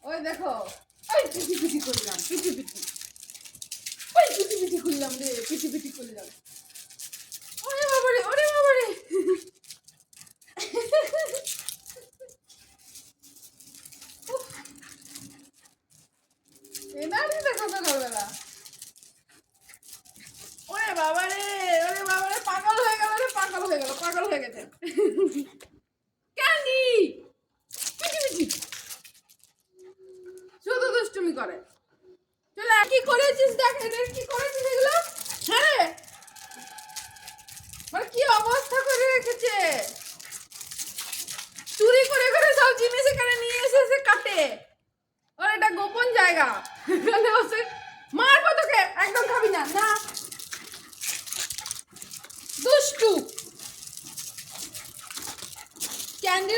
ওই দেখো, ওই পিটি পিটি করলাম, পিটি পিটি, ওই পিটি পিটি করলাম রে, পিটি পিটি করলাম। ওরে বাবারে, ওরে বাবারে। এনারই দেখো সকালবেলা। ওরে বাবারে, ওরে বাবারে, পাগল হয়ে গেল রে, পাগল হয়ে গেল, পাগল হয়ে গেছে। ক্যান্ডি পিটি পিটি শুধু দুষ্টুমি করে। চলে কি করেছিস দেখ, এদের কি করেছিস এগুলো। হ্যাঁ রে, মানে কি অবস্থা করে রেখেছে। চুরি করে করে সব জিনিস এখানে নিয়ে এসে কাটে। ওর এটা গোপন জায়গা, এখানে বসে মারবো তোকে, একদম খাবি না, না দুষ্টু ক্যান্ডি।